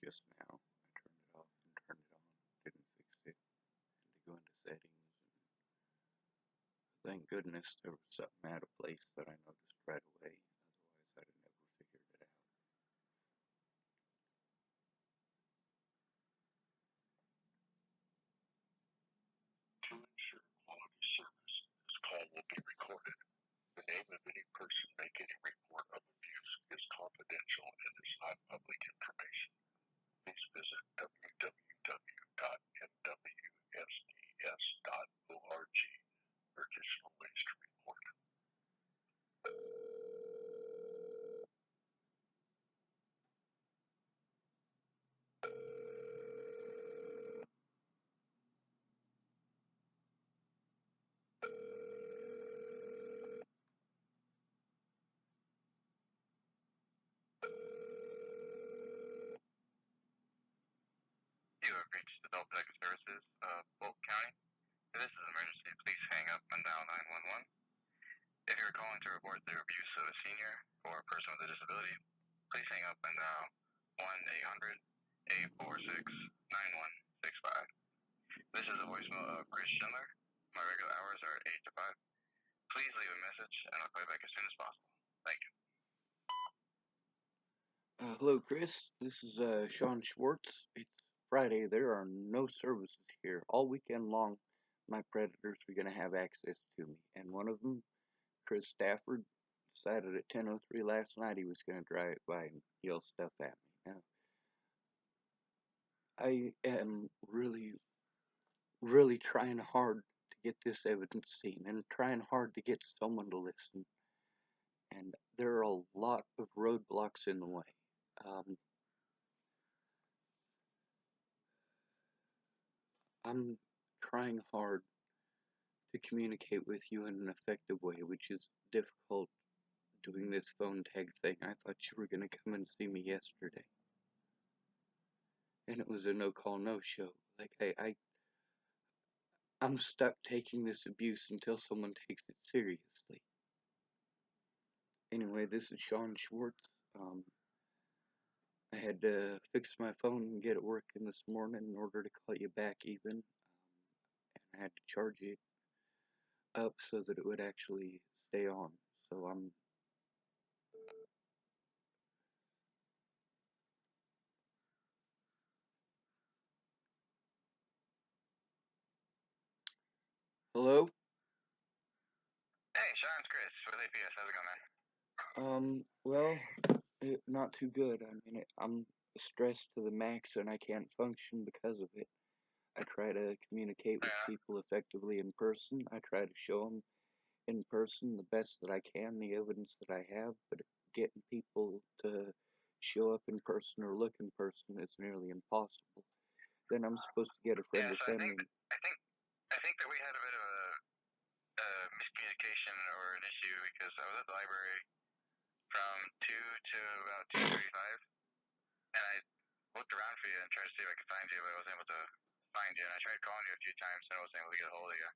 just now. I turned it off and turned it on. Didn't fix it. Had to go into settings. And thank goodness there was something out of place that I noticed right away. Otherwise, I'd have never figured it out. To ensure quality service, this call will be recorded. The name of any person making a report of abuse is confidential and is not public information. Please visit www.mwsds.org for additional ways to report. You have reached Adult Protective Services of Polk County. If this is an emergency, please hang up and dial 911. If you're calling to report the abuse of a senior or a person with a disability, please hang up and dial 1-800-846-9165. This is a voicemail of Chris Schindler. My regular hours are 8 to 5. Please leave a message and I'll call you back as soon as possible. Thank you. Hello, Chris. This is Sean Schwartz. It's Friday. There are no services here. All weekend long, my predators are going to have access to me. And one of them, Chris Stafford, decided at 10:03 last night he was going to drive by and yell stuff at me. Now, I am really, really trying hard to get this evidence seen and trying hard to get someone to listen. And there are a lot of roadblocks in the way. I'm trying hard to communicate with you in an effective way, which is difficult doing this phone tag thing. I thought you were going to come and see me yesterday. And it was a no-call, no-show. Like, I'm stuck taking this abuse until someone takes it seriously. Anyway, this is Sean Schwartz. I had to fix my phone and get it working this morning in order to call you back even. And I had to charge it up so that it would actually stay on. So I'm... Hello? Hey, Sean's Chris with APS. How's it going, man? Well, not too good. I mean, I'm stressed to the max and I can't function because of it. I try to communicate with people effectively in person. I try to show them in person the best that I can, the evidence that I have, but getting people to show up in person or look in person is nearly impossible. Then I'm supposed to get a friend or So family. I think that we had a bit of a miscommunication or an issue because I was at the library from 2 to about 2:35, and I looked around for you and tried to see if I could find you, but I wasn't able to find you. And I tried calling you a few times, and I wasn't able to get a hold of you.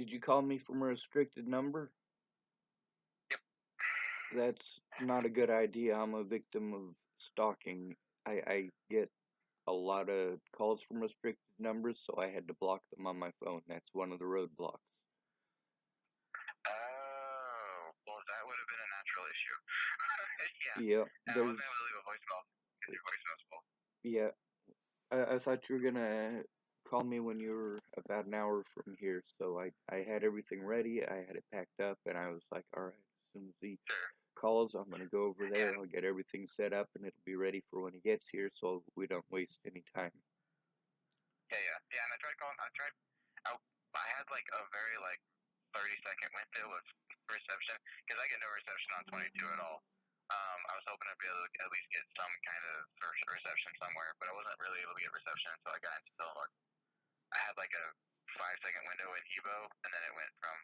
Did you call me from a restricted number? Yep. That's not a good idea. I'm a victim of stalking. I get a lot of calls from restricted numbers, so I had to block them on my phone. That's one of the roadblocks. Oh, well, that would have been a natural issue. Yeah. Yeah, And I wasn't able to leave a voicemail because your voicemail's full. yeah. I thought you were gonna call me when you were about an hour from here, so I had everything ready. I had it packed up, and I was like, all right, as soon as he calls, I'm gonna go over there. I'll get everything set up, and it'll be ready for when he gets here, so we don't waste any time. Yeah. And I tried calling. I had like a very 30-second window of reception because I get no reception on 22 at all. I was hoping I'd be able to at least get some kind of reception somewhere, but I wasn't really able to get reception until I got into Tillamook. I had like a 5-second window in Evo, and then it went from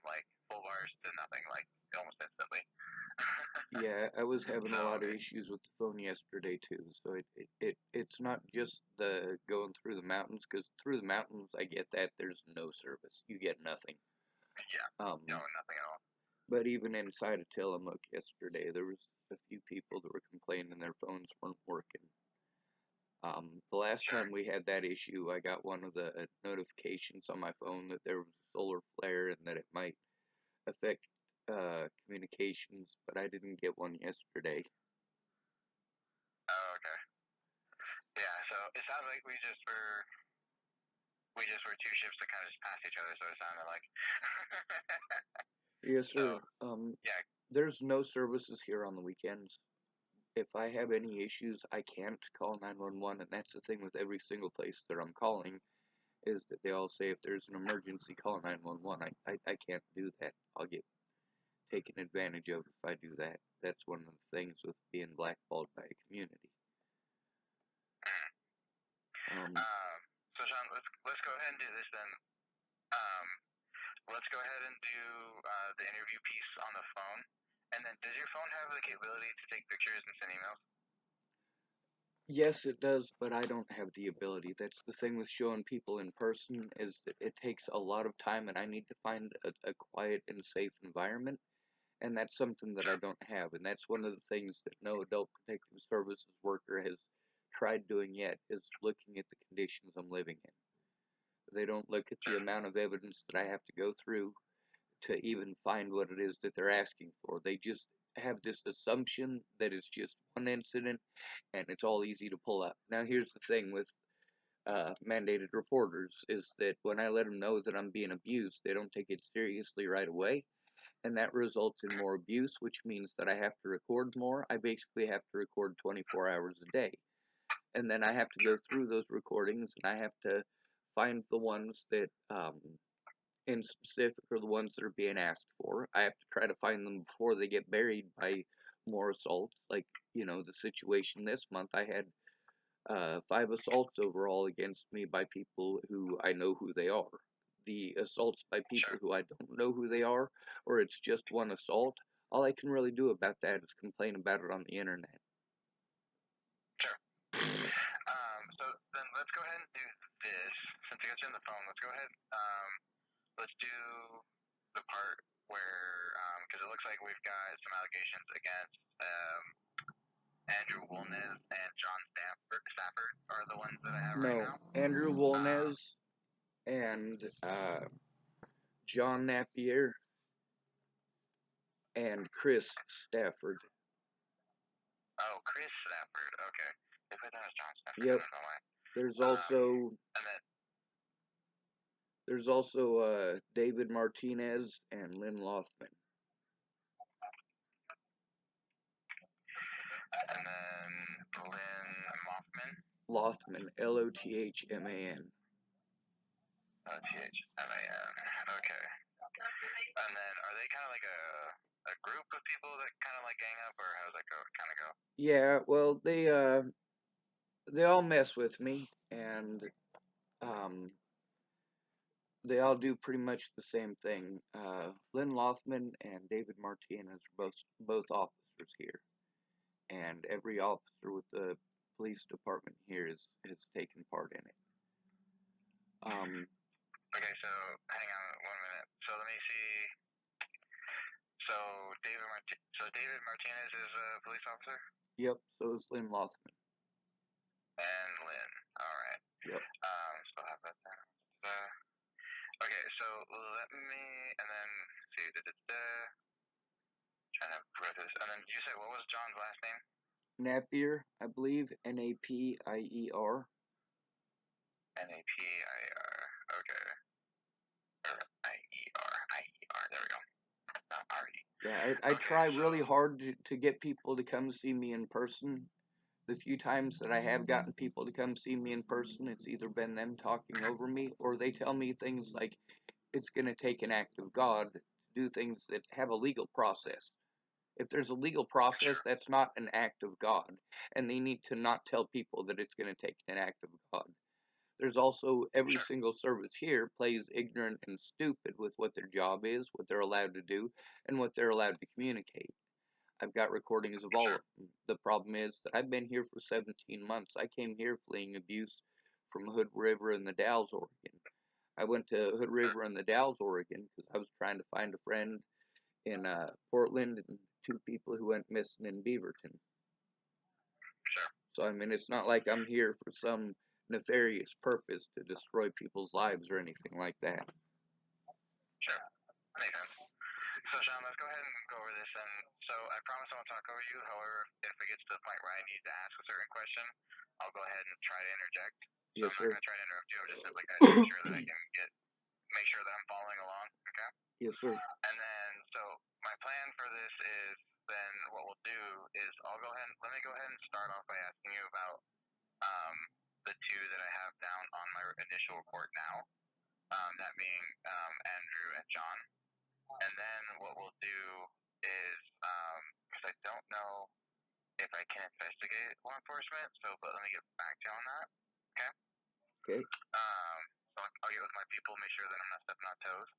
full bars to nothing almost instantly. Yeah, I was having a lot of issues with the phone yesterday too. So it's not just the going through the mountains, because through the mountains I get that there's no service. You get nothing. Yeah. No, nothing at all. But even inside of Tillamook yesterday, there was a few people that were complaining their phones weren't working. The last time we had that issue, I got one of the notifications on my phone that there was a solar flare and that it might affect communications, but I didn't get one yesterday. Oh, okay. Yeah, so it sounds like we just were two ships that kind of just passed each other, so it sounded like. Yes, sir. Yeah. There's no services here on the weekends. If I have any issues, I can't call 911, and that's the thing with every single place that I'm calling, is that they all say if there's an emergency, call 911. I can't do that. I'll get taken advantage of if I do that. That's one of the things with being blackballed by a community. So John, let's go ahead and do this then. Let's go ahead and do the interview piece on the phone. And then, does your phone have the capability to take pictures and send emails? Yes, it does, but I don't have the ability. That's the thing with showing people in person, is that it takes a lot of time, and I need to find a quiet and safe environment, and that's something that I don't have, and that's one of the things that no adult protective services worker has tried doing yet, is looking at the conditions I'm living in. They don't look at the amount of evidence that I have to go through to even find what it is that they're asking for. They just have this assumption that it's just one incident and it's all easy to pull up. Now, here's the thing with mandated reporters, is that when I let them know that I'm being abused, they don't take it seriously right away, and that results in more abuse, which means that I have to record more. I basically have to record 24 hours a day, and then I have to go through those recordings, and I have to find the ones that in specific are the ones that are being asked for. I have to try to find them before they get buried by more assaults. Like, the situation this month, I had 5 assaults overall against me by people who I know who they are. The assaults by people who I don't know who they are, or it's just one assault, all I can really do about that is complain about it on the internet. Sure. So then let's go ahead and do this. Since I got you on the phone, let's go ahead. Let's do the part where, because it looks like we've got some allegations against Andrew Wolnez and John Stafford are the ones that I have right now. Andrew Wolnez and John Napier and Chris Stafford. Oh, Chris Stafford. Okay. They put that as John Stafford. Yep. I don't know why. There's also David Martinez and Lynn Lothman. And then Lynn Mothman. Lothman, Lothman. Lothman. Okay. And then are they kind of like a group of people that kind of like gang up, or how does that kind of go? Yeah, well, they all mess with me, and they all do pretty much the same thing. Lynn Lothman and David Martinez are both officers here, and every officer with the police department here has taken part in it. Okay, so hang on 1 minute. So let me see. So David Martinez is a police officer? Yep, so is Lynn Lothman. And Lynn. All right. Yep. So have that down. Okay, so let me, and then see. Trying to go through this. And then you said, what was John's last name? Napier, I believe. Napier. Napier. Okay. Or I-E-R. There we go. Not R-E. Yeah, I try really hard to get people to come see me in person. The few times that I have gotten people to come see me in person, it's either been them talking over me, or they tell me things like it's going to take an act of God to do things that have a legal process. If there's a legal process, that's not an act of God, and they need to not tell people that it's going to take an act of God. There's also every single service here plays ignorant and stupid with what their job is, what they're allowed to do, and what they're allowed to communicate. I've got recordings of all of them. The problem is that I've been here for 17 months. I came here fleeing abuse from Hood River in the Dalles, Oregon. I went to Hood River in the Dalles, Oregon, because I was trying to find a friend in Portland and 2 people who went missing in Beaverton. So, I mean, it's not like I'm here for some nefarious purpose to destroy people's lives or anything like that. Sure. Makes sense. So, Sean, let's go ahead and go over this. And so, I promise I won't talk over you. However, if it gets to the point where I need to ask a certain question, I'll go ahead and try to interject. So Yes, I'm sir. not going to try to interrupt you. I'm just simply going to make sure that I can make sure that I'm following along. Okay. Yes, sir. And then, so my plan for this is then what we'll do is let me go ahead and start off by asking you about um, the two that I have down on my initial report now, that being Andrew and John. And then what we'll do is, because I don't know if I can investigate law enforcement, but let me get back to you on that. Okay. Okay. So I'll get with my people, make sure that I'm not stepping on toes.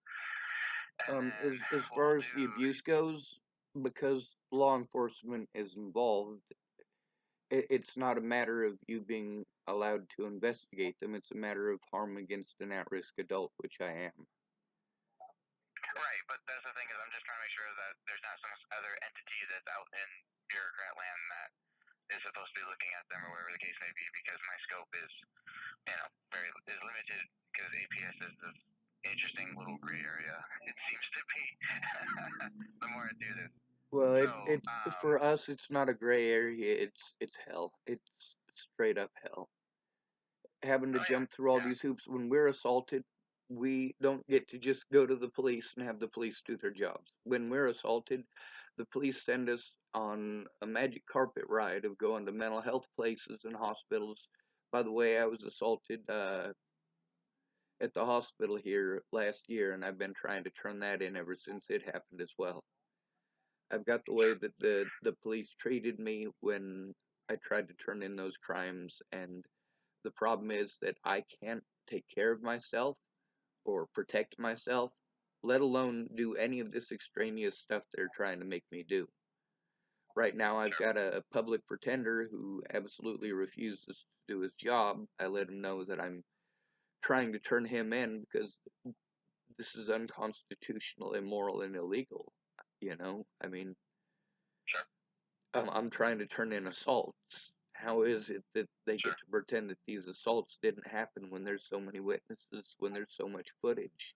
And then As far as the abuse goes, because law enforcement is involved, it's not a matter of you being allowed to investigate them. It's a matter of harm against an at-risk adult, which I am. Right, but that's the thing is I'm just trying to make sure that there's not some other entity that's out in bureaucrat land that is supposed to be looking at them or whatever the case may be, because my scope is, is limited, because APS is this interesting little gray area. It seems to be the more I do this. Well, So, it's for us. It's not a gray area. It's hell. It's straight up hell. Having to jump through all these hoops when we're assaulted. We don't get to just go to the police and have the police do their jobs. When we're assaulted, the police send us on a magic carpet ride of going to mental health places and hospitals. By the way, I was assaulted at the hospital here last year, and I've been trying to turn that in ever since it happened as well. I've got the way that the police treated me when I tried to turn in those crimes, and the problem is that I can't take care of myself or protect myself, let alone do any of this extraneous stuff they're trying to make me do. Right now, I've got a public pretender who absolutely refuses to do his job. I let him know that I'm trying to turn him in because this is unconstitutional, immoral, and illegal. You know, I mean, I'm trying to turn in assaults. How is it that they get to pretend that these assaults didn't happen when there's so many witnesses, when there's so much footage?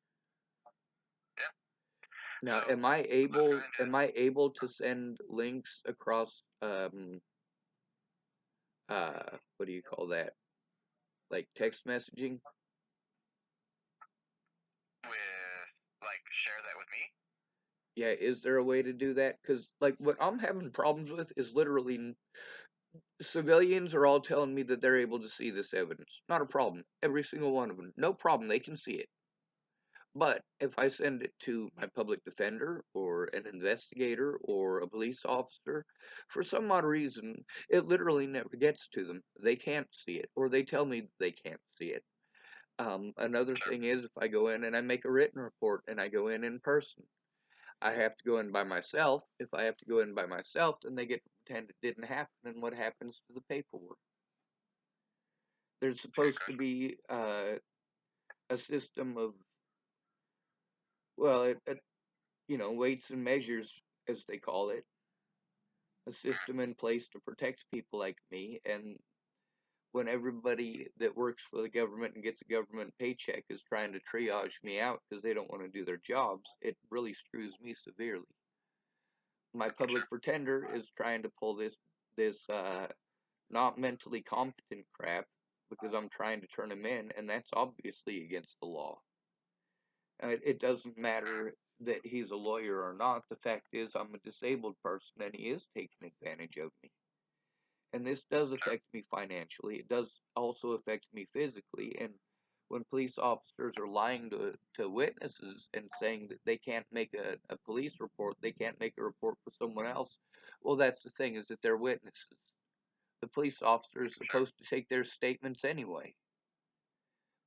Now, so am I able to send links across what do you call that? Like text messaging? share that with me? Yeah, is there a way to do that? Because like what I'm having problems with is literally civilians are all telling me that they're able to see this evidence. Not a problem. Every single one of them. No problem. They can see it. But if I send it to my public defender or an investigator or a police officer, for some odd reason, it literally never gets to them. They can't see it, or they tell me they can't see it. Another thing is if I go in and I make a written report and I go in person, I have to go in by myself. If I have to go in by myself, then they get to pretend it didn't happen, and what happens to the paperwork? There's supposed to be a system of, well, weights and measures, as they call it, a system in place to protect people like me. And when everybody that works for the government and gets a government paycheck is trying to triage me out because they don't want to do their jobs, it really screws me severely. My public pretender is trying to pull this not mentally competent crap because I'm trying to turn him in, and that's obviously against the law. It doesn't matter that he's a lawyer or not. The fact is, I'm a disabled person, and he is taking advantage of me. And this does affect me financially. It does also affect me physically. And when police officers are lying to witnesses and saying that they can't make a police report, they can't make a report for someone else, well, that's the thing, is that they're witnesses. The police officer is supposed to take their statements anyway.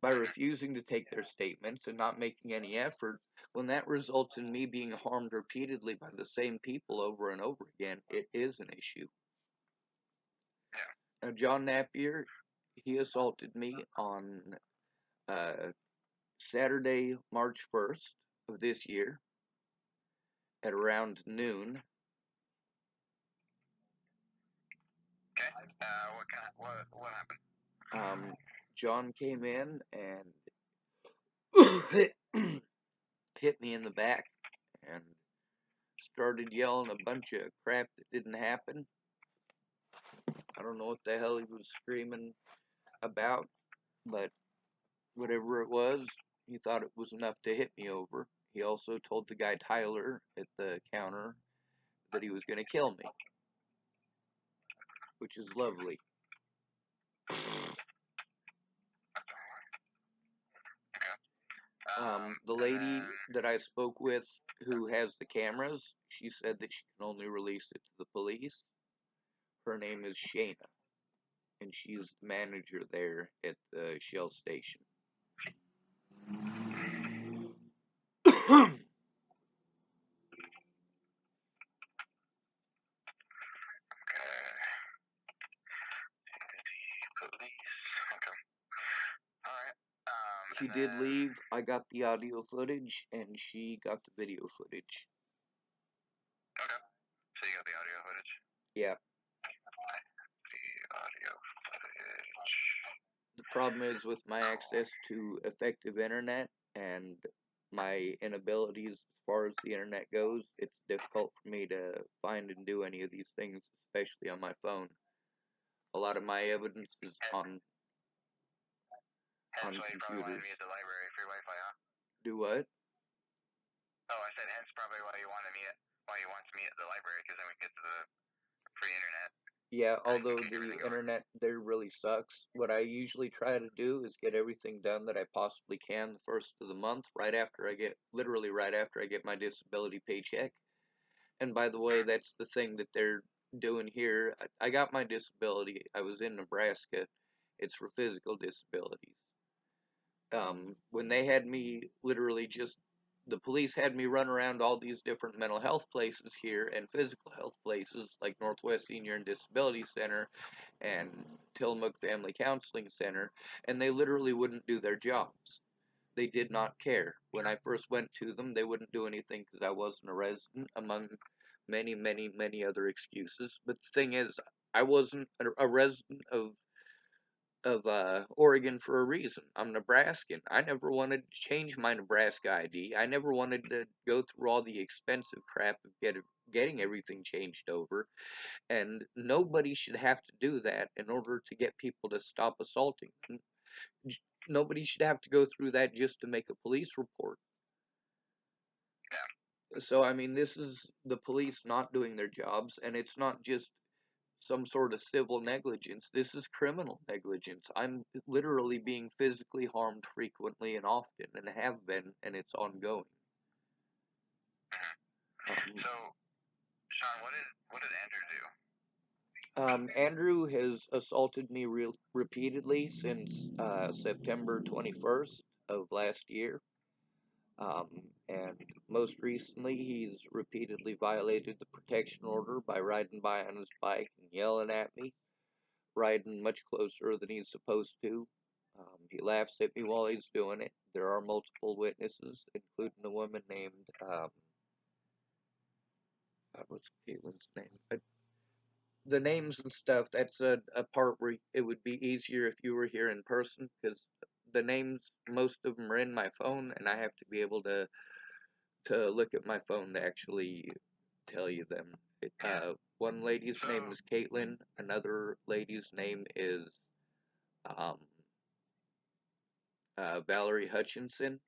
By refusing to take their statements and not making any effort, when that results in me being harmed repeatedly by the same people over and over again, it is an issue. Now, John Napier, he assaulted me on Saturday, March 1st of this year at around noon. What happened? John came in and hit me in the back and started yelling a bunch of crap that didn't happen. I don't know what the hell he was screaming about, but whatever it was, he thought it was enough to hit me over. He also told the guy Tyler at the counter that he was going to kill me, which is lovely. The lady that I spoke with who has the cameras, she said that she can only release it to the police. Her name is Shayna, and she's the manager there at the Shell station. She did leave. I got the audio footage, and she got the video footage. Okay. So you got the audio footage? Yeah. The audio footage. The problem is with my access to effective internet and my inabilities as far as the internet goes, it's difficult for me to find and do any of these things, especially on my phone. A lot of my evidence is on Hence why you probably wanted computers. to meet at the library for your Wi-Fi, huh? Do what? Oh, I said hence probably why you want to meet at the library, because then we get to the free internet. Yeah, although the internet there really sucks. What I usually try to do is get everything done that I possibly can the first of the month, literally right after I get my disability paycheck. And by the way, that's the thing that they're doing here. I got my disability. I was in Nebraska. It's for physical disabilities. When they had me the police had me run around all these different mental health places here and physical health places like Northwest Senior and Disability Center and Tillamook Family Counseling Center, and they literally wouldn't do their jobs. They did not care. When I first went to them, they wouldn't do anything because I wasn't a resident, among many, many, many other excuses. But the thing is, I wasn't a resident of Oregon for a reason. I'm Nebraskan. I never wanted to change my Nebraska ID. I never wanted to go through all the expensive crap of getting everything changed over. And nobody should have to do that in order to get people to stop assaulting. Nobody should have to go through that just to make a police report. So, I mean, this is the police not doing their jobs, and it's not just some sort of civil negligence. This is criminal negligence. I'm literally being physically harmed frequently and often, and have been, and it's ongoing. So, Sean, what did Andrew do? Andrew has assaulted me repeatedly since September 21st of last year. And most recently, he's repeatedly violated the protection order by riding by on his bike and yelling at me, riding much closer than he's supposed to. He laughs at me while he's doing it. There are multiple witnesses, including a woman named, what's Caitlin's name? The names and stuff, that's a part where it would be easier if you were here in person, because the names, most of them are in my phone, and I have to be able to look at my phone to actually tell you them. One lady's name is Caitlin. Another lady's name is um, Valerie Hutchinson.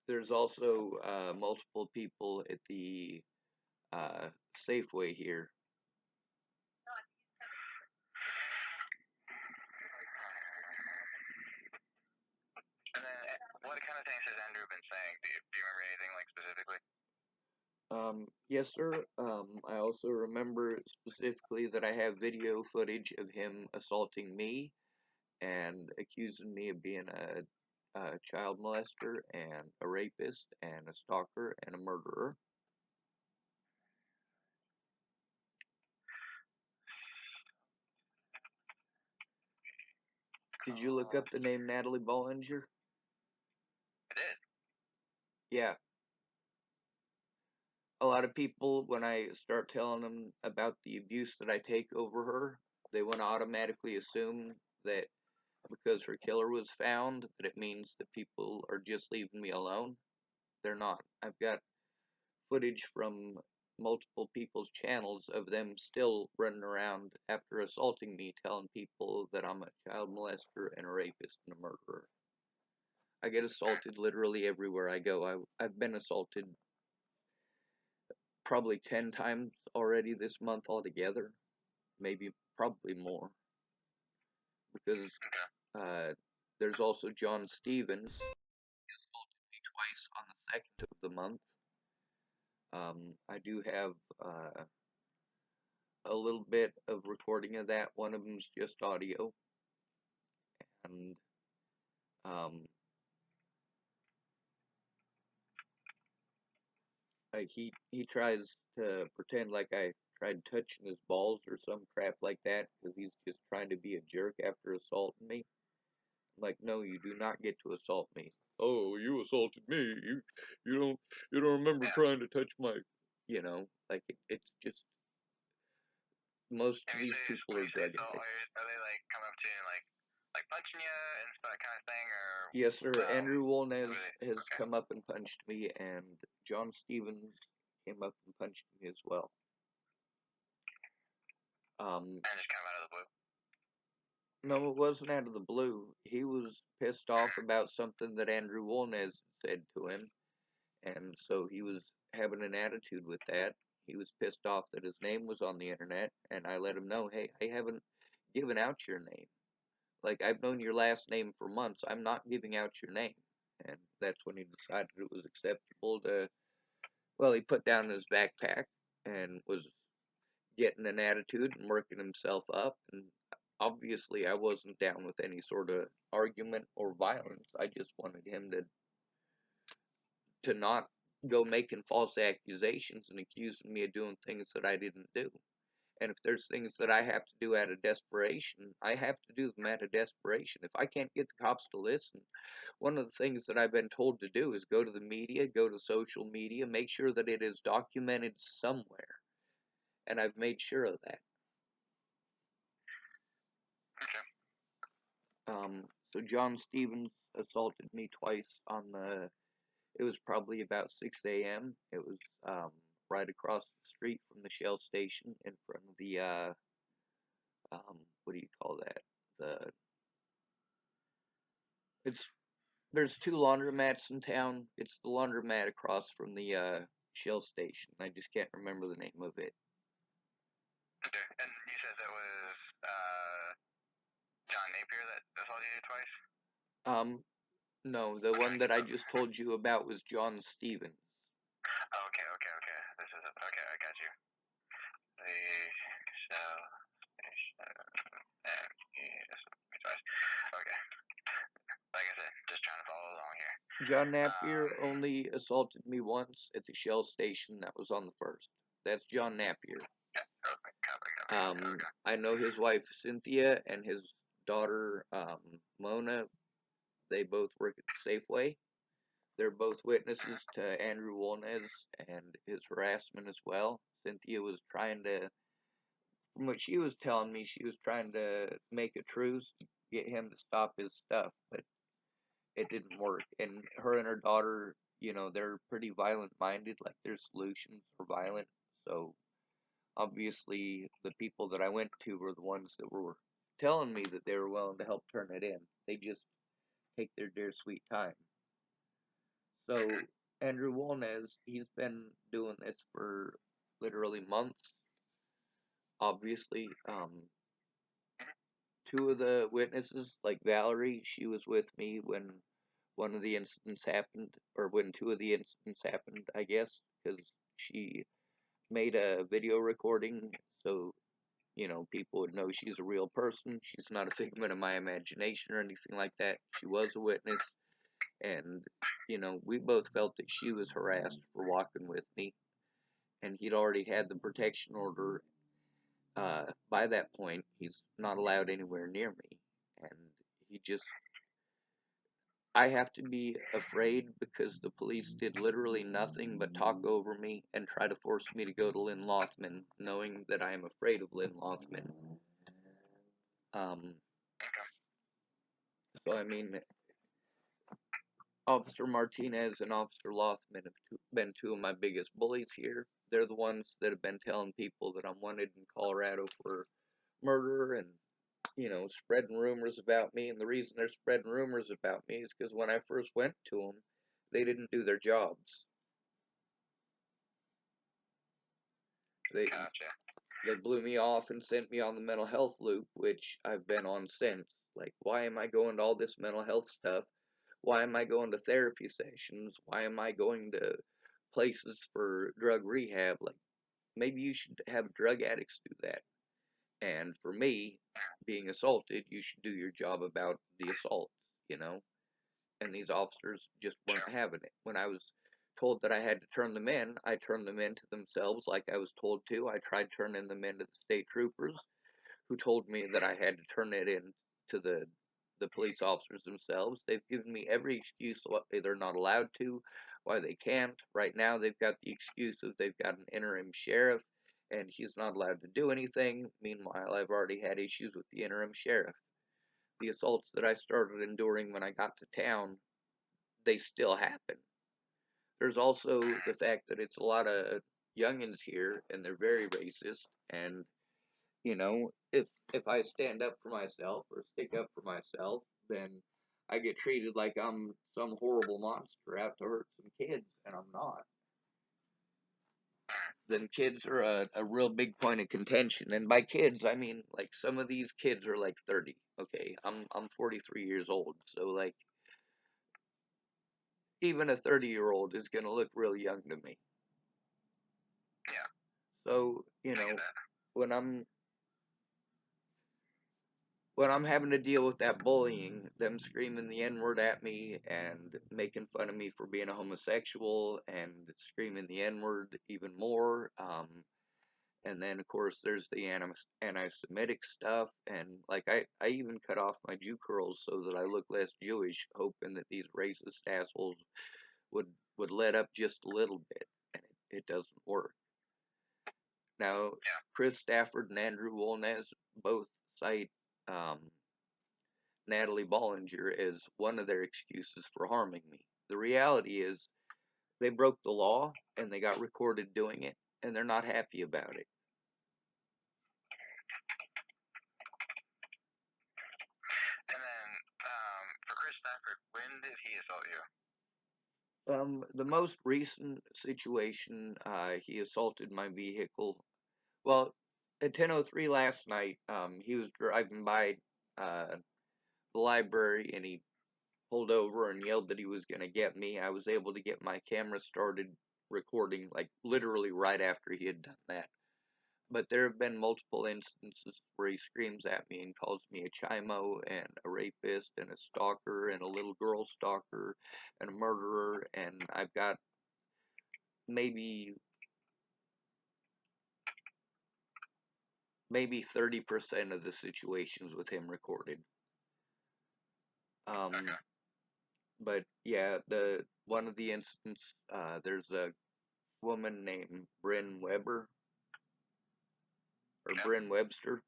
There's also multiple people at the Safeway here. And then, what kind of things has Andrew been saying? Do you remember anything, like, specifically? Yes, sir. I also remember specifically that I have video footage of him assaulting me and accusing me of being a child molester and a rapist and a stalker and a murderer. Did you look up the name Natalie Bollinger? I did. Yeah. a lot of people, when I start telling them about the abuse that I take over her, they want to automatically assume that because her killer was found, that it means that people are just leaving me alone. They're not. I've got footage from multiple people's channels of them still running around after assaulting me, telling people that I'm a child molester and a rapist and a murderer. I get assaulted literally everywhere I go. I've been assaulted probably 10 times already this month altogether, maybe probably more, because there's also John Stevens. He assaulted me twice on the 2nd of the month. I do have a little bit of recording of that. One of them's just audio, and he tries to pretend like I tried touching his balls or some crap like that because he's just trying to be a jerk after assaulting me. I'm like, no, you do not get to assault me. Oh, you assaulted me. You don't remember trying to touch my, like it's just most of these people are drug addicts. Are they like come up to you and like punching you and that kind of thing, or? Yes, sir. Andrew Wolnez has come up and punched me, and John Stevens came up and punched me as well. And just come out of the blue. No, it wasn't out of the blue. He was pissed off about something that Andrew Wolnez said to him, and so he was having an attitude with that. He was pissed off that his name was on the internet, and I let him know, hey, I haven't given out your name. Like, I've known your last name for months. I'm not giving out your name. And that's when he decided it was acceptable to, well, he put down his backpack and was getting an attitude and working himself up. And obviously, I wasn't down with any sort of argument or violence. I just wanted him to not go making false accusations and accusing me of doing things that I didn't do. And if there's things that I have to do out of desperation, I have to do them out of desperation. If I can't get the cops to listen, one of the things that I've been told to do is go to the media, go to social media, make sure that it is documented somewhere. And I've made sure of that. So John Stevens assaulted me twice it was probably about 6 a.m. It was right across the street from the Shell station in front of the, what do you call that? There's two laundromats in town. It's the laundromat across from the Shell station. I just can't remember the name of it. Okay, and you said that was John Napier that assaulted you twice? No, the one that I just told you about was John Stevens. Okay. This is okay. I got you. The Shell station. Okay. Like I said, just trying to follow along here. John Napier only assaulted me once at the Shell station. That was on the 1st. That's John Napier. I know his wife Cynthia and his daughter Mona. They both work at the Safeway. They're both witnesses to Andrew Wolnez and his harassment as well. Cynthia was trying to, from what she was telling me, she was trying to make a truce, get him to stop his stuff, but it didn't work. And her and her daughter, they're pretty violent-minded, like their solutions are violent. So obviously the people that I went to were the ones that were telling me that they were willing to help turn it in. They just take their dear sweet time. So Andrew Wolnez, he's been doing this for literally months. Obviously, two of the witnesses, like Valerie, she was with me when one of the incidents happened, or when two of the incidents happened, I guess, because she made a video recording so, people would know she's a real person. She's not a figment of my imagination or anything like that. She was a witness, and, we both felt that she was harassed for walking with me, and he'd already had the protection order. By that point, he's not allowed anywhere near me, and he just, I have to be afraid because the police did literally nothing but talk over me and try to force me to go to Lynn Lothman, knowing that I am afraid of Lynn Lothman. So, I mean, Officer Martinez and Officer Lothman have been two of my biggest bullies here. They're the ones that have been telling people that I'm wanted in Colorado for murder and, you know, spreading rumors about me. And the reason they're spreading rumors about me is because when I first went to them, they didn't do their jobs. They blew me off and sent me on the mental health loop, which I've been on since. Like, why am I going to all this mental health stuff? Why am I going to therapy sessions? Why am I going to places for drug rehab? Like, maybe you should have drug addicts do that. And for me, being assaulted, you should do your job about the assault, you know? And these officers just weren't having it. When I was told that I had to turn them in, I turned them in to themselves like I was told to. I tried turning them in to the state troopers, who told me that I had to turn it in to the police officers themselves. They've given me every excuse why they're not allowed to, why they can't. Right now, they've got the excuse of they've got an interim sheriff, and he's not allowed to do anything. Meanwhile, I've already had issues with the interim sheriff. The assaults that I started enduring when I got to town, they still happen. There's also the fact that it's a lot of youngins here, and they're very racist, and you know, if I stand up for myself or stick up for myself, then I get treated like I'm some horrible monster out to hurt some kids, and I'm not. Then kids are a real big point of contention, and by kids I mean like some of these kids are like 30. Okay, I'm 43 years old, so like even a 30-year-old is gonna look real young to me. Yeah. So you know, when I'm when I'm having to deal with that bullying, them screaming the N-word at me and making fun of me for being a homosexual and screaming the N-word even more. And then, of course, there's the anti-Semitic stuff. And, like, I even cut off my Jew curls so that I look less Jewish, hoping that these racist assholes would let up just a little bit. And it doesn't work. Now, Chris Stafford and Andrew Wolnez both cite Natalie Bollinger as one of their excuses for harming me. The reality is they broke the law and they got recorded doing it, and they're not happy about it. And then for Chris Stafford, when did he assault you? The most recent situation, he assaulted my vehicle. Well, at 10:03 last night, he was driving by the library and he pulled over and yelled that he was going to get me. I was able to get my camera started recording, like literally right after he had done that. But there have been multiple instances where he screams at me and calls me a chimo and a rapist and a stalker and a little girl stalker and a murderer, and I've got maybe 30% of the situations with him recorded. But yeah, the one of the instances, there's a woman named Bryn Weber or Bryn Webster.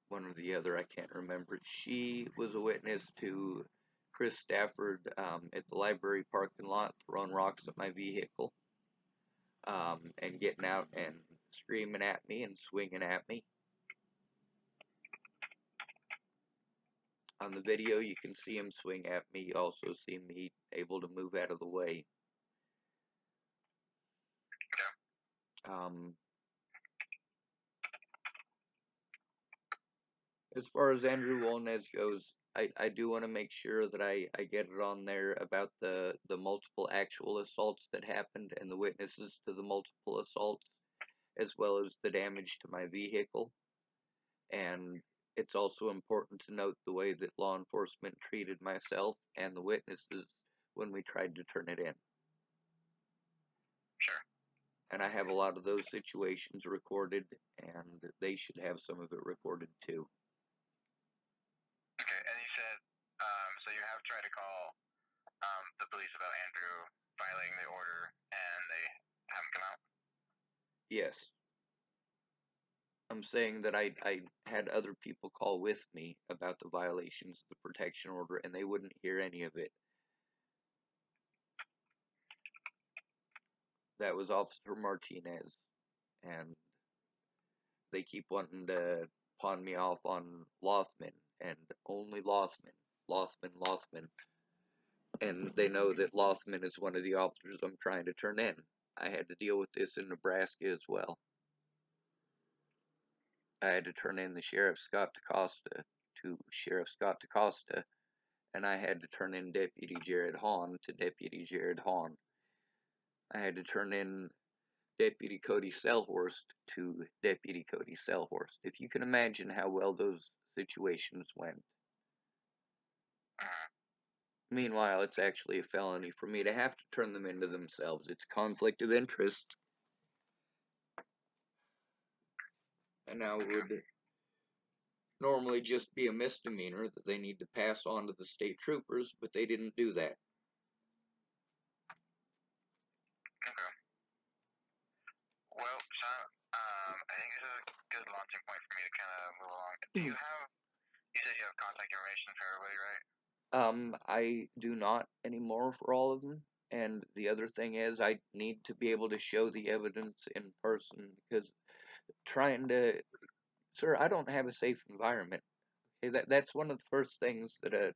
One or the other, I can't remember. She was a witness to Chris Stafford at the library parking lot throwing rocks at my vehicle and getting out and screaming at me and swinging at me. On the video, you can see him swing at me. You also see me able to move out of the way. As far as Andrew Wolnez goes, I do want to make sure that I get it on there about the multiple actual assaults that happened and the witnesses to the multiple assaults, as well as the damage to my vehicle. And it's also important to note the way that law enforcement treated myself and the witnesses when we tried to turn it in. Sure. And I have a lot of those situations recorded, and they should have some of it recorded too. Okay, and you said, so you violating the order and they haven't come out? Yes. I'm saying that I had other people call with me about the violations of the protection order, and they wouldn't hear any of it. That was Officer Martinez, and they keep wanting to pawn me off on Lothman, and only Lothman. And they know that Lothman is one of the officers I'm trying to turn in. I had to deal with this in Nebraska as well. I had to turn in the Sheriff Scott DaCosta to Sheriff Scott DaCosta, and I had to turn in Deputy Jared Hahn to Deputy Jared Hahn. I had to turn in Deputy Cody Selhorst to Deputy Cody Selhorst. If you can imagine how well those situations went. Meanwhile, it's actually a felony for me to have to turn them into themselves. It's conflict of interest. And now it would normally just be a misdemeanor that they need to pass on to the state troopers, but they didn't do that. Okay. Well, Sean, I think this is a good launching point for me to kind of move along. Do you have, you said you have contact information for everybody, right? I do not anymore for all of them. And the other thing is, I need to be able to show the evidence in person, because trying to, sir, I don't have a safe environment. Okay, that's one of the first things that a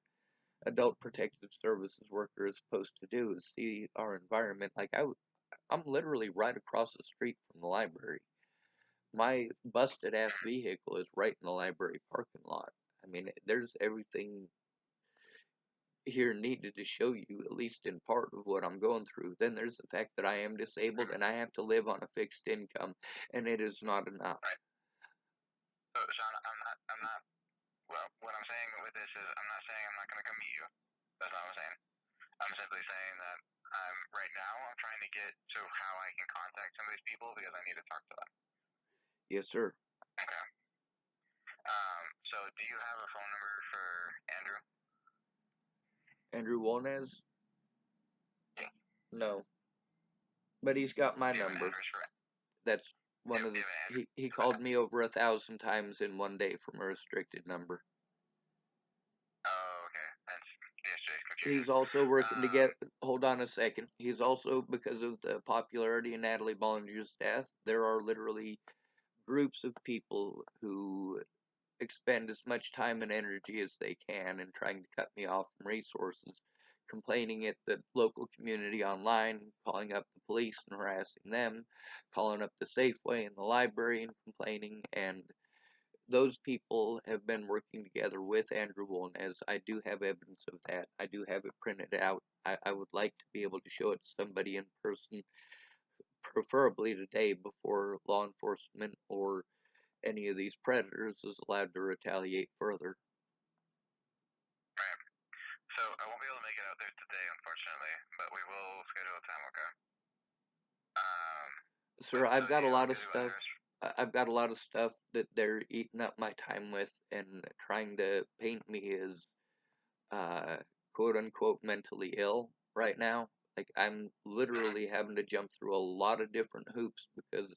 adult protective services worker is supposed to do, is see our environment. Like I'm literally right across the street from the library. My busted ass vehicle is right in the library parking lot. I mean, there's everything here needed to show you, at least in part, of what I'm going through. Then there's the fact that I am disabled and I have to live on a fixed income, and it is not enough. Right. So, Sean, I'm not, well, what I'm saying with this is, I'm not saying I'm not going to come meet you. That's not what I'm saying. I'm simply saying that right now, I'm trying to get to how I can contact some of these people because I need to talk to them. Yes, sir. Okay. So do you have a phone number for Andrew? Andrew Wolnez? Yeah. No. But he's got my Do you have an number. address for it? That's one of the, he called me over 1,000 times in one day from a restricted number. Oh, okay. That's yesterday's confusion. He's also working to get, hold on a second, he's also, because of the popularity of Natalie Bollinger's death, there are literally groups of people who expend as much time and energy as they can in trying to cut me off from resources, complaining at the local community online, calling up the police and harassing them, calling up the Safeway and the library and complaining, and those people have been working together with Andrew Wolnez. I do have evidence of that. I do have it printed out. I would like to be able to show it to somebody in person, preferably today, before law enforcement or any of these predators is allowed to retaliate further. Right. So I won't be able to make it out there today, unfortunately, but we will schedule a time, okay? Sir, I've got a lot of stuff. I've got a lot of stuff that they're eating up my time with and trying to paint me as quote unquote mentally ill right now. Like, I'm literally having to jump through a lot of different hoops because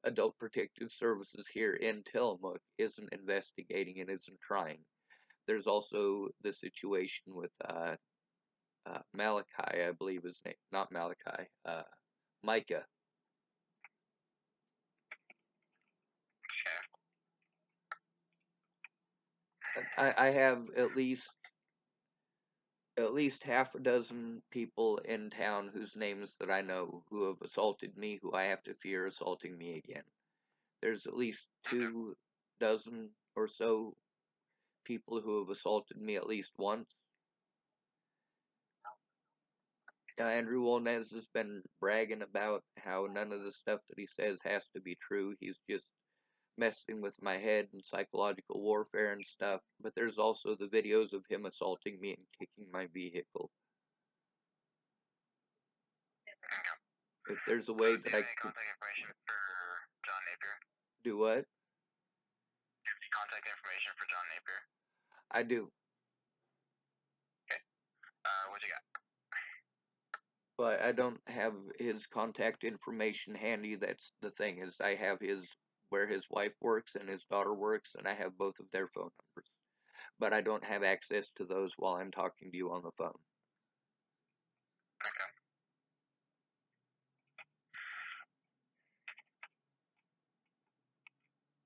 Adult Protective Services here in Tillamook isn't investigating and isn't trying. There's also the situation with Malachi, I believe his name, not Malachi, Micah. I have at least half a dozen people in town whose names that I know who have assaulted me, who I have to fear assaulting me again. There's at least 2 dozen or so people who have assaulted me at least once. Andrew Wolnez has been bragging about how none of the stuff that he says has to be true. He's just messing with my head and psychological warfare and stuff. But there's also the videos of him assaulting me and kicking my vehicle. If there's a way that I could... contact information for John Napier? Do what? Contact information for John Napier? I do. Okay. What you got? But I don't have his contact information handy. That's the thing, is I have his where his wife works and his daughter works, and I have both of their phone numbers. But I don't have access to those while I'm talking to you on the phone. Okay.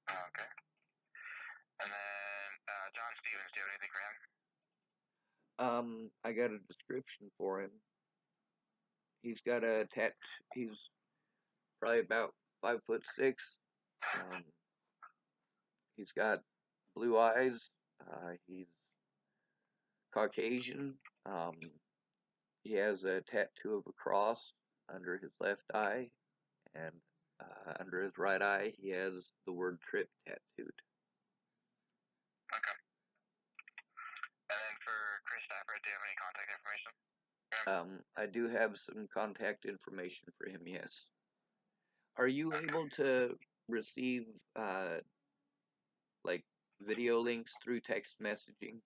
Okay. And then John Stevens, do you have anything for him? I got a description for him. He's got a he's probably about 5'6". He's got blue eyes. He's Caucasian. He has a tattoo of a cross under his left eye, and under his right eye, he has the word "trip" tattooed. Okay. And then for Chris Stafford, do you have any contact information? I do have some contact information for him. Yes. Are you able to receive like video links through text messaging?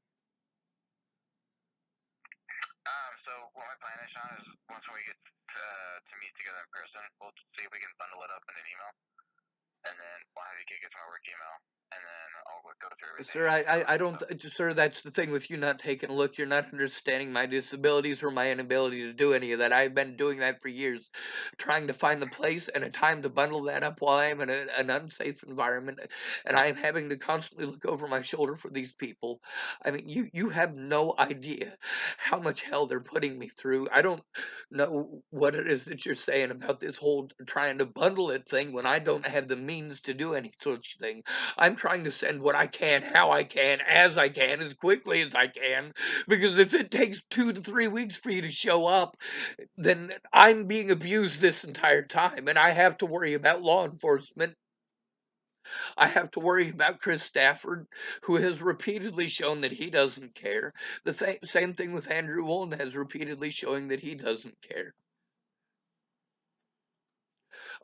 So what my plan is, Sean, is once we get to meet together in person, we'll see if we can bundle it up in an email, and then we'll have you kick it to my work email, and then I'll go through everything. Sir, I don't, sir, that's the thing with you not taking a look. You're not understanding my disabilities or my inability to do any of that. I've been doing that for years, trying to find the place and a time to bundle that up while I'm in an unsafe environment, and I am having to constantly look over my shoulder for these people. I mean, you have no idea how much hell they're putting me through. I don't know what it is that you're saying about this whole trying to bundle it thing when I don't have the means to do any such thing. I'm trying to send what I can, how I can, as I can, as quickly as I can, because if it takes 2 to 3 weeks for you to show up, then I'm being abused this entire time, and I have to worry about law enforcement. I have to worry about Chris Stafford, who has repeatedly shown that he doesn't care. The same thing with Andrew Wolin has repeatedly showing that he doesn't care.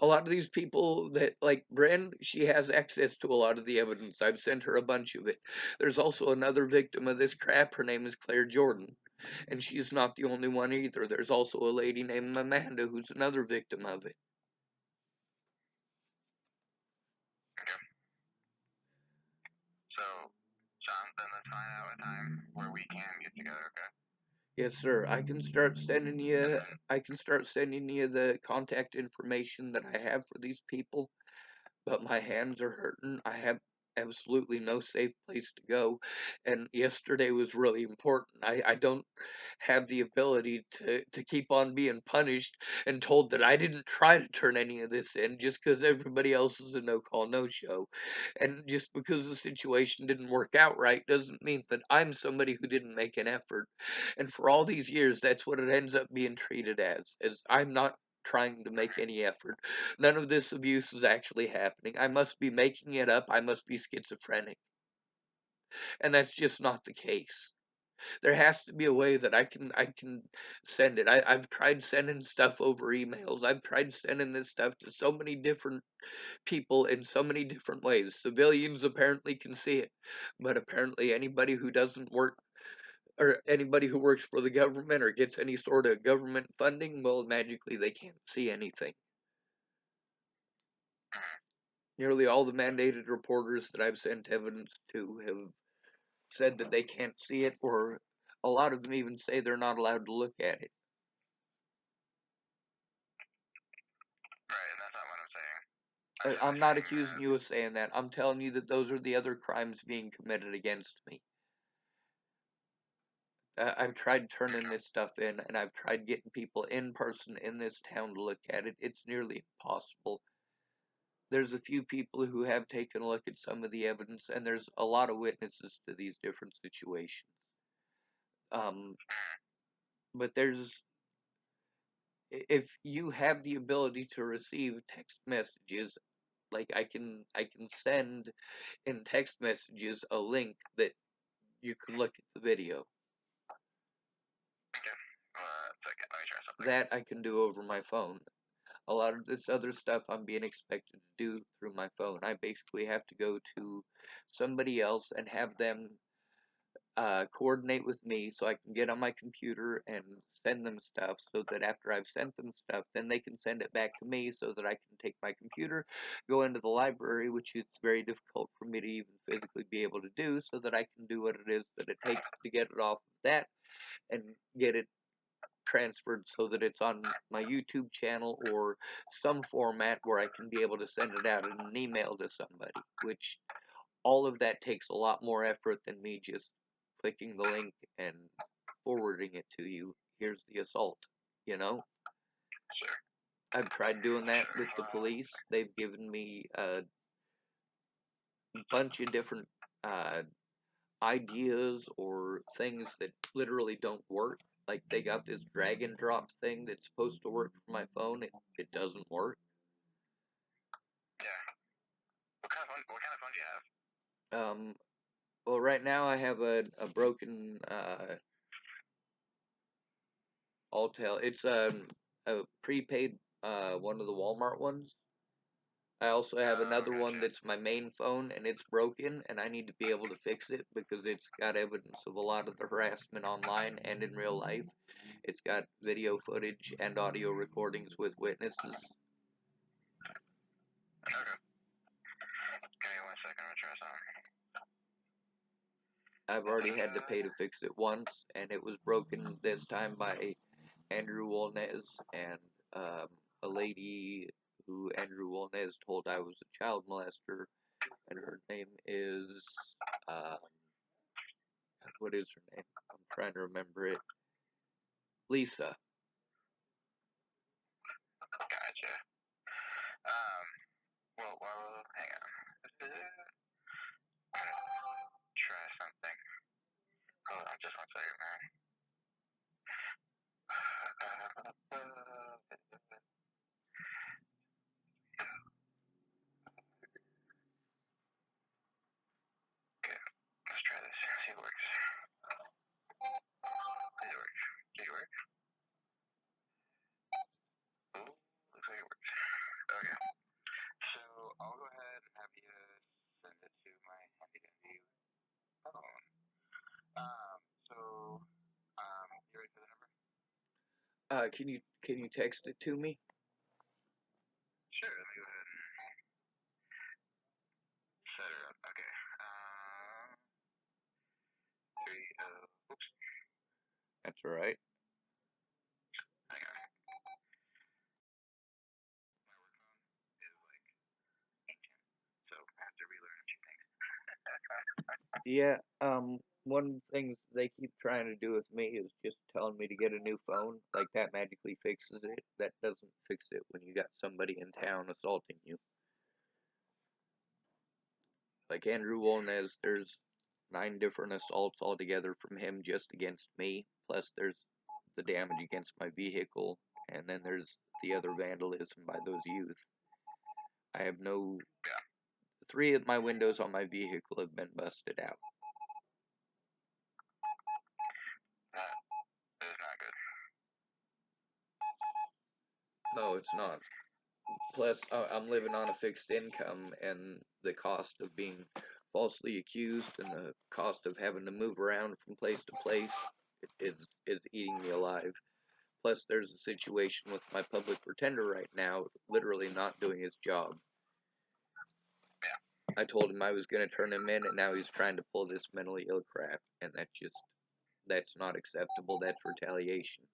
A lot of these people that, like Bren, she has access to a lot of the evidence. I've sent her a bunch of it. There's also another victim of this crap. Her name is Claire Jordan, and she's not the only one either. There's also a lady named Amanda who's another victim of it. Okay. So, Sean, then let's find out a time where we can get together, okay? Yes, sir. I can start sending you. I can start sending you the contact information that I have for these people, but my hands are hurting. I have absolutely no safe place to go. And yesterday was really important. I don't have the ability to keep on being punished and told that I didn't try to turn any of this in just because everybody else is a no call, no show. And just because the situation didn't work out right doesn't mean that I'm somebody who didn't make an effort. And for all these years, that's what it ends up being treated as I'm not trying to make any effort. None of this abuse is actually happening. I must be making it up. I must be schizophrenic. And that's just not the case. There has to be a way that I can send it. I've tried sending stuff over emails. I've tried sending this stuff to so many different people in so many different ways. Civilians apparently can see it, but apparently anybody who doesn't work or anybody who works for the government or gets any sort of government funding, well, magically they can't see anything. Nearly all the mandated reporters that I've sent evidence to have said that they can't see it, or a lot of them even say they're not allowed to look at it. Right, and that's not what I'm saying. I'm not accusing you of saying that. I'm telling you that those are the other crimes being committed against me. I've tried turning this stuff in, and I've tried getting people in person in this town to look at it. It's nearly impossible. There's a few people who have taken a look at some of the evidence, and there's a lot of witnesses to these different situations. But if you have the ability to receive text messages, like I can send in text messages a link that you can look at the video. Okay. Second, let me try something. That I can do over my phone. A lot of this other stuff I'm being expected to do through my phone. I basically have to go to somebody else and have them coordinate with me so I can get on my computer and send them stuff, so that after I've sent them stuff, then they can send it back to me so that I can take my computer, go into the library, which is very difficult for me to even physically be able to do, so that I can do what it is that it takes to get it off of that and get it transferred so that it's on my YouTube channel or some format where I can be able to send it out in an email to somebody, which all of that takes a lot more effort than me just clicking the link and forwarding it to you. Here's the assault, you know? Sure. I've tried doing that with the police. They've given me a bunch of different ideas or things that literally don't work. Like they got this drag and drop thing that's supposed to work for my phone. It doesn't work. Yeah. What kind of phone do you have? Well, right now I have a broken Alltel. It's a prepaid one of the Walmart ones. I also have another one that's my main phone, and it's broken, and I need to be able to fix it because it's got evidence of a lot of the harassment online and in real life. It's got video footage and audio recordings with witnesses. Okay. Give me 1 second, I'm gonna try something. I've already had to pay to fix it once, and it was broken this time by Andrew Wolnez and a lady who Andrew Wolnez told I was a child molester, and her name is, what is her name? I'm trying to remember it. Lisa. Gotcha. Well, hang on. Try something. Hold on just 1 second, man. Okay, let's try this. See if it works. Did it work? Did it work? Oh, looks like it works. Okay. So I'll go ahead and have you send it to my handy dandy phone. So, you ready for the number? Can you text it to me? Sure, let me go ahead and set it up. Okay. Oops, That's all right. hang on. My work phone is like ancient, so I have to relearn a few things. Yeah, one of the things they keep trying to do with me is just telling me to get a new phone. Like that magically fixes it. That doesn't fix it when you got somebody in town assaulting you. Like Andrew Wolnez, there's 9 different assaults altogether from him just against me. Plus there's the damage against my vehicle, and then there's the other vandalism by those youth. I have no... 3 of my windows on my vehicle have been busted out. That is not good. No, it's not. Plus, I'm living on a fixed income, and the cost of being falsely accused and the cost of having to move around from place to place is eating me alive. Plus, there's a situation with my public pretender right now, literally not doing his job. I told him I was going to turn him in, and now he's trying to pull this mentally ill crap, and that's not acceptable. That's retaliation.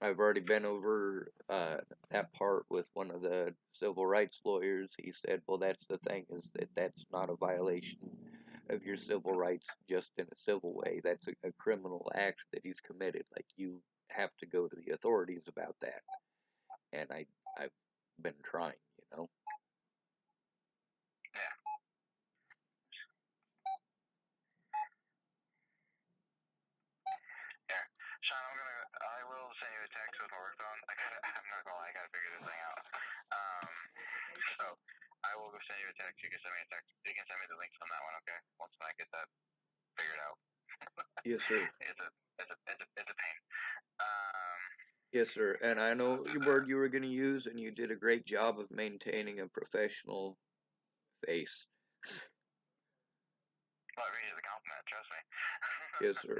I've already been over that part with one of the civil rights lawyers. He said, well, that's the thing, is that that's not a violation of your civil rights just in a civil way. That's a criminal act that he's committed. Like, you have to go to the authorities about that. And I've been trying, you know. Yeah. Here, Sean, I will send you a text with my work phone. I'm not gonna lie, I gotta figure this thing out. So I will go send you a text. You can send me a text. You can send me the links on that one, okay? Once I get that figured out. Yes, sir. It's a pain. Yes, sir. And I know the word you were going to use, and you did a great job of maintaining a professional face. Yes, sir.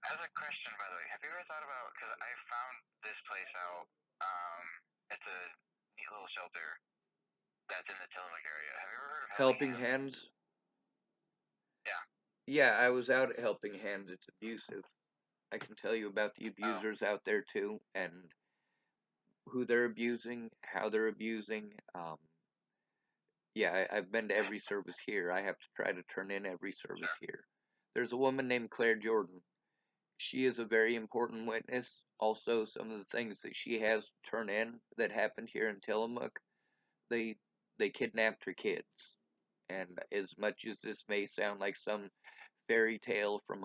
As a question, by the way, have you ever thought about, because I found this place out, it's a neat little shelter that's in the Tillamook area. Have you ever heard of Helping Hands? Yeah. Yeah, I was out at Helping Hands. It's abusive. I can tell you about the abusers out there too, and who they're abusing, how they're abusing. Yeah, I've been to every service here. I have to try to turn in every service here. There's a woman named Claire Jordan. She is a very important witness. Also, some of the things that she has to turn in that happened here in Tillamook, they kidnapped her kids. And as much as this may sound like some fairy tale from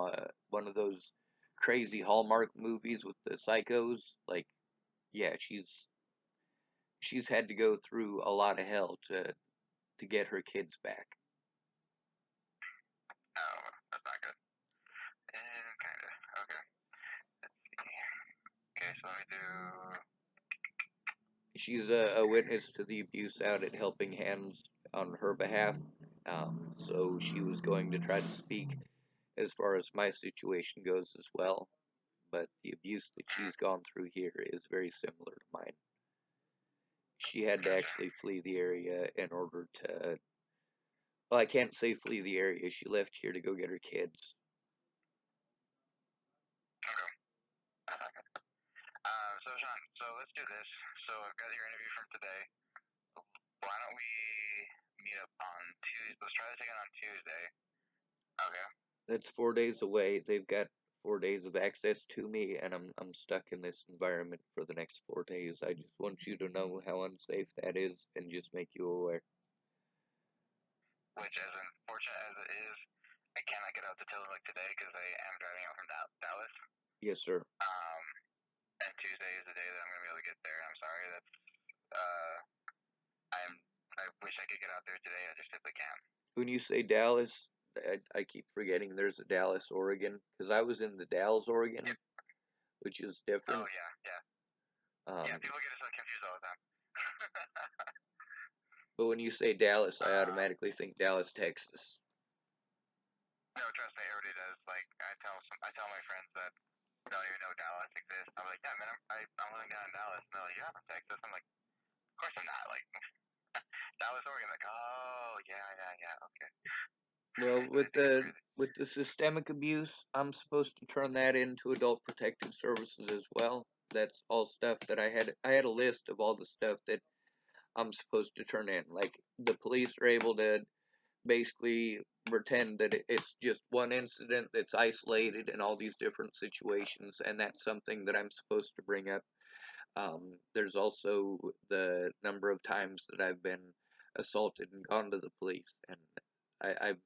one of those crazy Hallmark movies with the psychos, like, yeah, she's had to go through a lot of hell to get her kids back. Oh, that's not good. Kinda. Okay. Let's see. Okay, so let me do. She's a witness to the abuse out at Helping Hands on her behalf. So she was going to try to speak as far as my situation goes as well. But the abuse that she's gone through here is very similar to mine. She had to actually flee the area in order to. Well, I can't say flee the area. She left here to go get her kids. Okay. So Sean, so let's do this. So I've got your interview from today. Why don't we meet up on Tuesday? Let's try this again on Tuesday. Okay. That's 4 days away. They've got 4 days of access to me, and I'm stuck in this environment for the next 4 days. I just want you to know how unsafe that is, and just make you aware. Which, as unfortunate as it is, I cannot get out to Tillamook today because I am driving out from Dallas. Yes, sir. And Tuesday is the day that I'm gonna be able to get there. I'm sorry. I wish I could get out there today. I just simply can't. When you say Dallas, I keep forgetting there's a Dallas, Oregon, because I was in the Dalles, Oregon, which is different. Oh yeah. Yeah, people get us confused all the time. But when you say Dallas, I automatically think Dallas, Texas. No, trust me, everybody does. Like, I tell my friends that don't even know Dallas exists. I'm like, yeah, man, I'm living down in Dallas. And they're like, you're not from Texas. I'm like, of course I'm not. Like, Dallas, Oregon. Like, oh yeah, okay. Well, with the systemic abuse, I'm supposed to turn that into Adult Protective Services as well. That's all stuff that I had a list of all the stuff that I'm supposed to turn in. Like, the police are able to basically pretend that it's just one incident that's isolated in all these different situations, and that's something that I'm supposed to bring up. There's also the number of times that I've been assaulted and gone to the police, and I've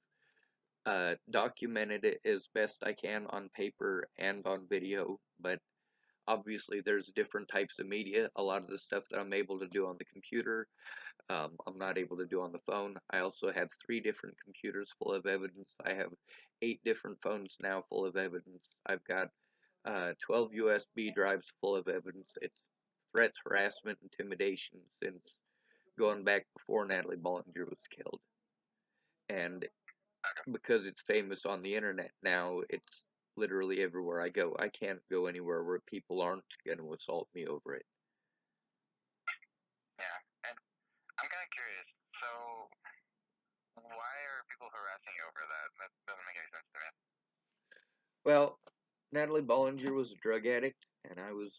documented it as best I can on paper and on video, but obviously there's different types of media. A lot of the stuff that I'm able to do on the computer, I'm not able to do on the phone. I also have 3 different computers full of evidence. I have 8 different phones now full of evidence. I've got 12 USB drives full of evidence. It's threats, harassment, intimidation since going back before Natalie Bollinger was killed. And because it's famous on the internet now, it's literally everywhere I go. I can't go anywhere where people aren't going to assault me over it. Yeah, and I'm kind of curious. So, why are people harassing you over that? That doesn't make any sense to me. Well, Natalie Bollinger was a drug addict, and I was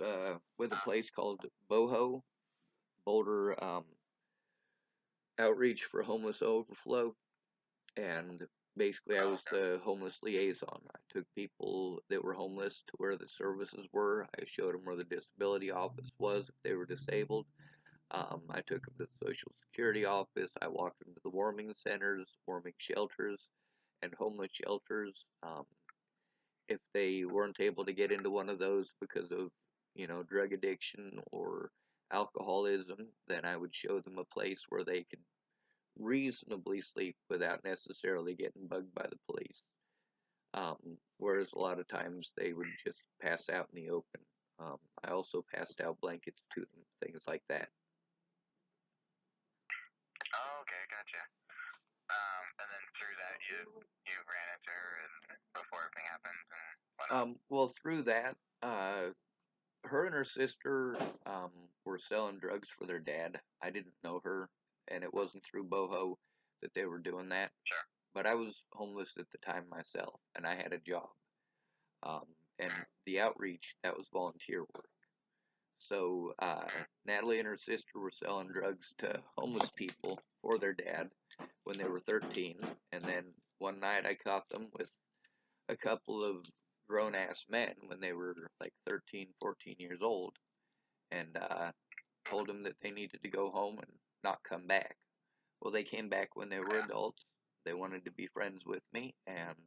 with a place called Boho, Boulder Outreach for Homeless Overflow, and basically I was the homeless liaison. I took people that were homeless to where the services were. I showed them where the disability office was if they were disabled. I took them to the Social Security office. I walked them to the warming centers, warming shelters, and homeless shelters. If they weren't able to get into one of those because of, drug addiction or alcoholism, then I would show them a place where they could reasonably sleep without necessarily getting bugged by the police. Whereas a lot of times they would just pass out in the open. I also passed out blankets to them, things like that. Oh, okay, gotcha. And then through that, you ran into her, and before everything happened and whatnot? Well, through that, her and her sister were selling drugs for their dad. I didn't know her, and it wasn't through Boho that they were doing that. Sure. But I was homeless at the time myself, and I had a job. And the outreach, that was volunteer work. So Natalie and her sister were selling drugs to homeless people for their dad when they were 13. And then one night I caught them with a couple of grown ass men when they were like 13, 14 years old, and told them that they needed to go home and not come back. Well, they came back when they were adults. They wanted to be friends with me, and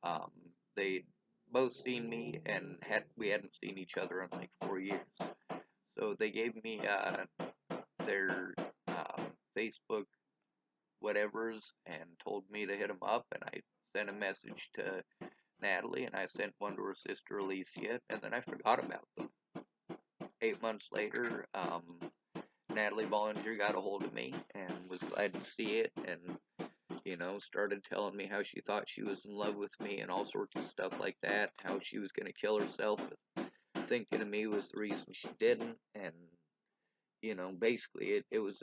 um, they both seen me, and we hadn't seen each other in like 4 years. So they gave me their Facebook whatevers and told me to hit them up, and I sent a message to Natalie, and I sent one to her sister Alicia, and then I forgot about them. 8 months later, Natalie Bollinger got a hold of me and was glad to see it, and started telling me how she thought she was in love with me and all sorts of stuff like that, how she was going to kill herself, thinking of me was the reason she didn't, and, basically it was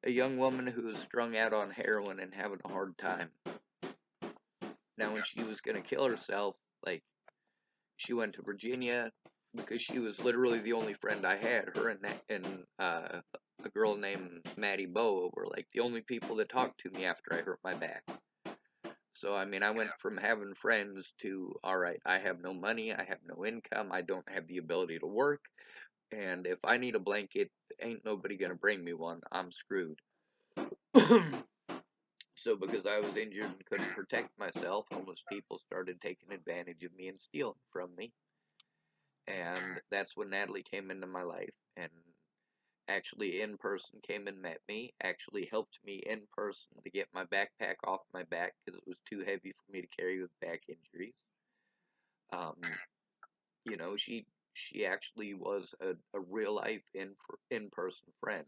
a young woman who was strung out on heroin and having a hard time. Now, when she was going to kill herself, like, she went to Virginia because she was literally the only friend I had. Her and a girl named Maddie Bowe were like the only people that talked to me after I hurt my back. So, I mean, I went from having friends to, all right, I have no money, I have no income, I don't have the ability to work, and if I need a blanket, ain't nobody gonna bring me one. I'm screwed. So, because I was injured and couldn't protect myself, homeless people started taking advantage of me and stealing from me. And that's when Natalie came into my life and actually in person came and met me, actually helped me in person to get my backpack off my back because it was too heavy for me to carry with back injuries. Um, she actually was a real life in person friend.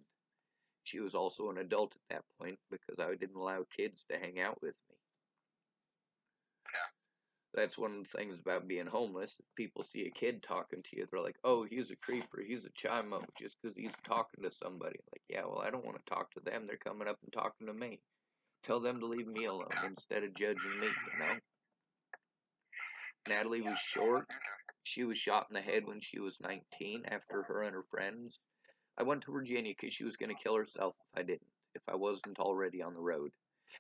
She was also an adult at that point because I didn't allow kids to hang out with me. That's one of the things about being homeless. If people see a kid talking to you, they're like, oh, he's a creeper, he's a chimo, just because he's talking to somebody. Like, yeah, well, I don't want to talk to them. They're coming up and talking to me. Tell them to leave me alone instead of judging me, Natalie was short. She was shot in the head when she was 19 after her and her friends. I went to Virginia because she was going to kill herself if I wasn't already on the road.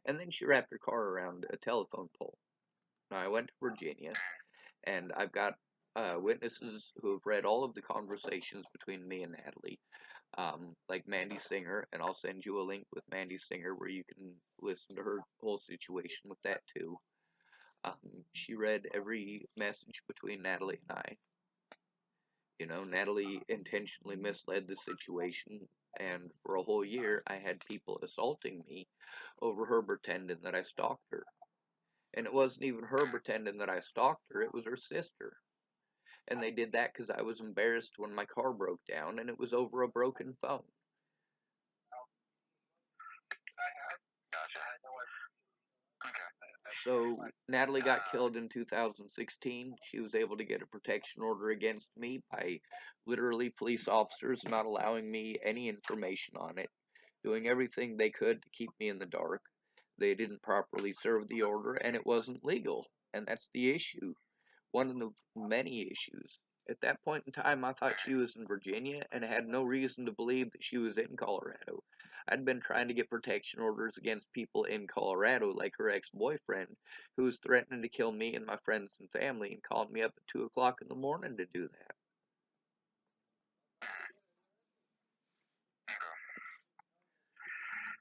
And then she wrapped her car around a telephone pole. Now, I went to Virginia, and I've got witnesses who have read all of the conversations between me and Natalie, like Mandy Singer, and I'll send you a link with Mandy Singer where you can listen to her whole situation with that too. She read every message between Natalie and I. Natalie intentionally misled the situation, and for a whole year I had people assaulting me over her pretending that I stalked her. And it wasn't even her pretending that I stalked her, it was her sister. And they did that because I was embarrassed when my car broke down, and it was over a broken phone. Gotcha. Okay. So Natalie got killed in 2016. She was able to get a protection order against me by literally police officers not allowing me any information on it, doing everything they could to keep me in the dark. They didn't properly serve the order, and it wasn't legal. And that's the issue. One of the many issues. At that point in time, I thought she was in Virginia and had no reason to believe that she was in Colorado. I'd been trying to get protection orders against people in Colorado, like her ex-boyfriend, who was threatening to kill me and my friends and family and called me up at 2 o'clock in the morning to do that.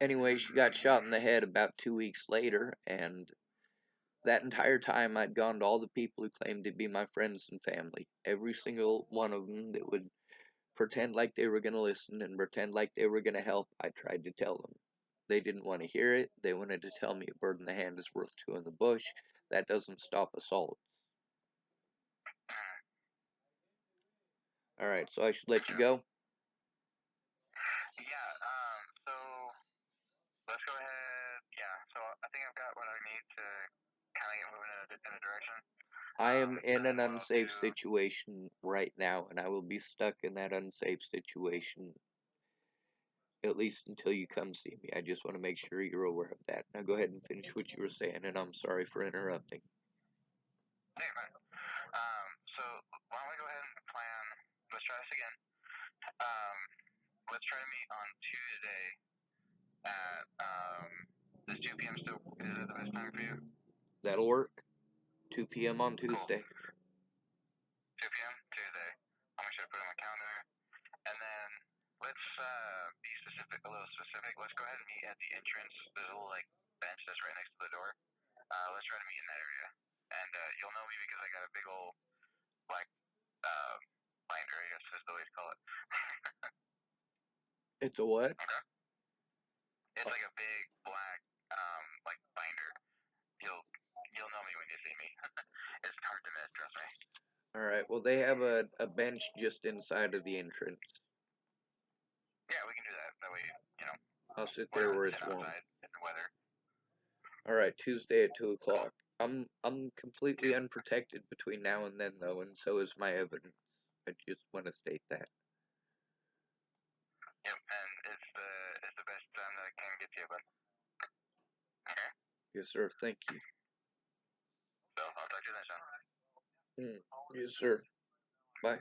Anyway, she got shot in the head about 2 weeks later, and that entire time I'd gone to all the people who claimed to be my friends and family. Every single one of them that would pretend like they were going to listen and pretend like they were going to help, I tried to tell them. They didn't want to hear it. They wanted to tell me a bird in the hand is worth two in the bush. That doesn't stop assault. Alright, so I should let you go? Yeah, so let's go ahead. Yeah, so I think I've got what I need to kind of get moving a direction. I am in an Then what I'll unsafe do. situation right now, and I will be stuck in that unsafe situation at least until you come see me. I just want to make sure you're aware of that. Now go ahead and finish what you were saying, and I'm sorry for interrupting. Hey, fine. So why don't we go ahead and plan? Let's try this again. Let's try to meet on Tuesday at is 2 p.m. still is it the best time for you? That'll work. 2 p.m. on Cool. Tuesday. 2 p.m. Tuesday. I'm gonna put it on my calendar. And then let's be specific, a little specific. Let's go ahead and meet at the entrance. There's a little like bench that's right next to the door. Let's try to meet in that area. And you'll know me because I got a big old black binder, I guess is the way to call it. It's a what? Okay. It's like a big black like binder. You'll know me when you see me. It's hard to miss, trust me. Alright, well they have a bench just inside of the entrance. Yeah, we can do that. That way, you know. I'll sit We're there not where it's sitting warm. outside in the weather. Alright, Tuesday at 2 o'clock. I'm completely unprotected between now and then though, and so is my evidence. I just want to state that. Yep, and it's the best time that I can get to you, but okay. Yes, sir. Thank you. So I'll talk to you next time. Yes, sir. Bye.